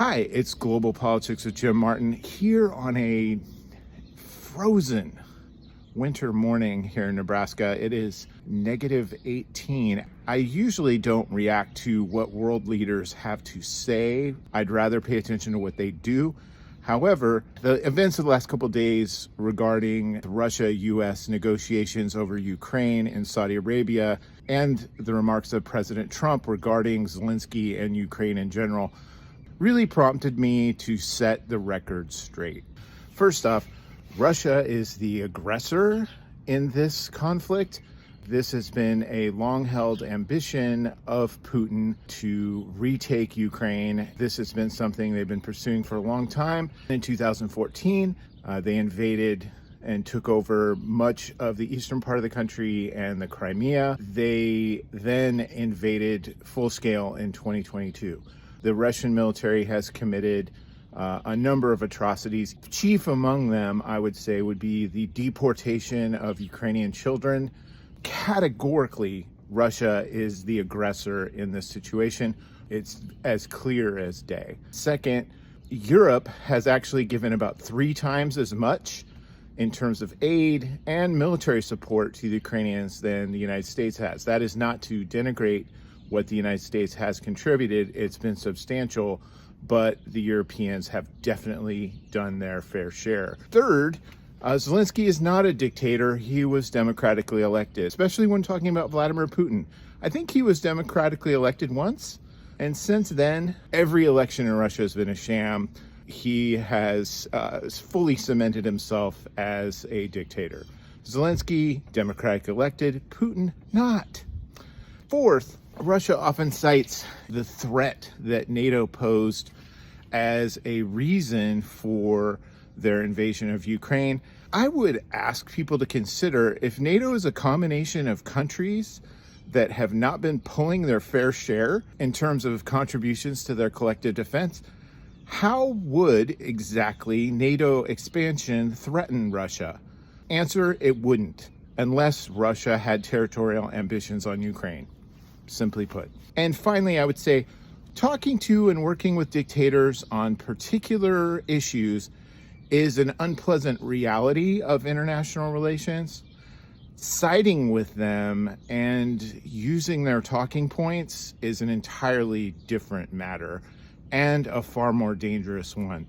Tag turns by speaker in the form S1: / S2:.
S1: Hi, it's Global Politics with Jim Martin here on a frozen winter morning here in Nebraska. It is -18. I usually don't react to what world leaders have to say. I'd rather pay attention to what they do. However, the events of the last couple of days regarding the Russia-US negotiations over Ukraine and Saudi Arabia and the remarks of President Trump regarding Zelenskyy and Ukraine in general really prompted me to set the record straight. First off, Russia is the aggressor in this conflict. This has been a long-held ambition of Putin to retake Ukraine. This has been something they've been pursuing for a long time. In 2014, they invaded and took over much of the eastern part of the country and the Crimea. They then invaded full scale in 2022. The Russian military has committed a number of atrocities. Chief among them, I would say, would be the deportation of Ukrainian children. Categorically, Russia is the aggressor in this situation. It's as clear as day. Second, Europe has actually given about 3 times as much in terms of aid and military support to the Ukrainians than the United States has. That is not to denigrate what the United States has contributed. It's been substantial, but the Europeans have definitely done their fair share. Third, Zelenskyy is not a dictator. He was democratically elected, especially when talking about Vladimir Putin. I think he was democratically elected once, and since then, every election in Russia has been a sham. He has fully cemented himself as a dictator. Zelenskyy, democratic elected, Putin, not. Fourth, Russia often cites the threat that NATO posed as a reason for their invasion of Ukraine. I would ask people to consider if NATO is a combination of countries that have not been pulling their fair share in terms of contributions to their collective defense, how would exactly NATO expansion threaten Russia? Answer, it wouldn't, unless Russia had territorial ambitions on Ukraine. Simply put. And finally, I would say talking to and working with dictators on particular issues is an unpleasant reality of international relations. Siding with them and using their talking points is an entirely different matter and a far more dangerous one.